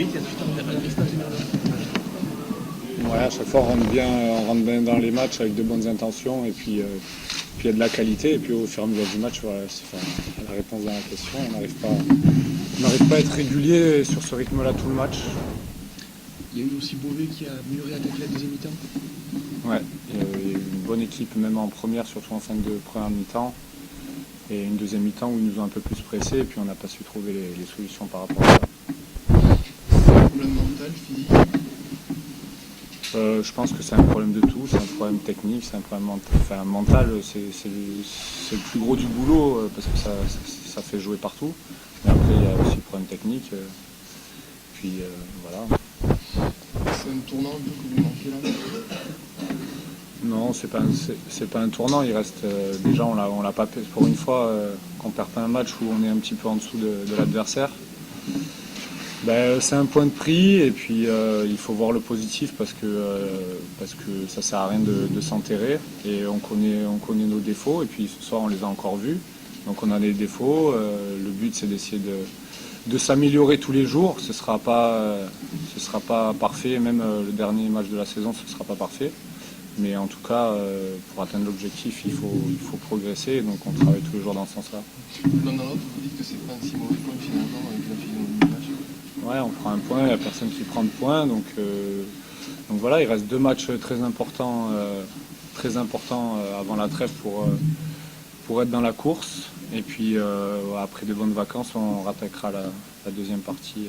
vite et ensuite on a resté Ouais, à chaque fois on rentre bien dans les matchs avec de bonnes intentions et puis il y a de la qualité et puis au fur et à mesure du match, voilà, c'est la réponse dans la question. On n'arrive pas à être régulier sur ce rythme-là tout le match. Il y a eu aussi Beauvais qui a mieux réattaqué la deuxième mi-temps. Ouais, il y a eu une bonne équipe même en première, surtout en fin de première mi-temps. Et une deuxième mi-temps où ils nous ont un peu plus pressés et puis on n'a pas su trouver les solutions par rapport à ça. C'est un problème mental, physique. Je pense que c'est un problème de tout, c'est un problème technique, c'est un problème mental, c'est le plus gros du boulot parce que ça fait jouer partout. Mais après il y a aussi le problème technique. Puis voilà. C'est un tournant un peu que vous manquez là. Non, c'est pas un tournant, il reste déjà on l'a pas pour une fois qu'on perd pas un match où on est un petit peu en dessous de l'adversaire. Ben, c'est un point de prix et puis il faut voir le positif parce que ça sert à rien de s'enterrer et on connaît nos défauts et puis ce soir on les a encore vus. Donc on a des défauts, le but c'est d'essayer de s'améliorer tous les jours. Ce sera pas parfait, même le dernier match de la saison ce sera pas parfait. Mais en tout cas, pour atteindre l'objectif, il faut progresser, donc on travaille tous les jours dans ce sens-là. L'un dans l'autre, vous dites que c'est pas un si mauvais point finalement avec la physionomie du match. Ouais, on prend un point, il n'y a personne qui prend de point, donc voilà, il reste deux matchs très importants avant la trêve pour être dans la course. Et puis après de bonnes vacances, on rattaquera la deuxième partie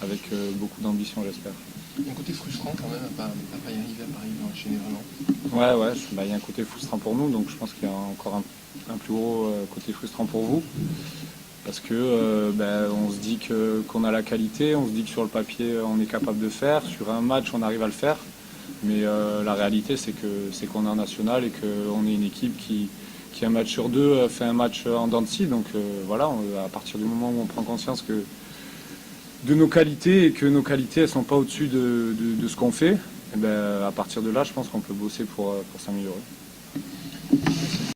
avec beaucoup d'ambition, j'espère. Il y a un côté frustrant quand même à pas y arriver à Paris, à enchaîner vraiment. Ouais, il y a un côté frustrant pour nous, donc je pense qu'il y a encore un plus gros côté frustrant pour vous. Parce que on se dit qu'on a la qualité, on se dit que sur le papier on est capable de faire, sur un match on arrive à le faire, mais la réalité c'est qu'on est en national et qu'on est une équipe qui un match sur deux fait un match en dents de scie, donc voilà, à partir du moment où on prend conscience de nos qualités et que nos qualités elles sont pas au-dessus de ce qu'on fait, et à partir de là je pense qu'on peut bosser pour s'améliorer.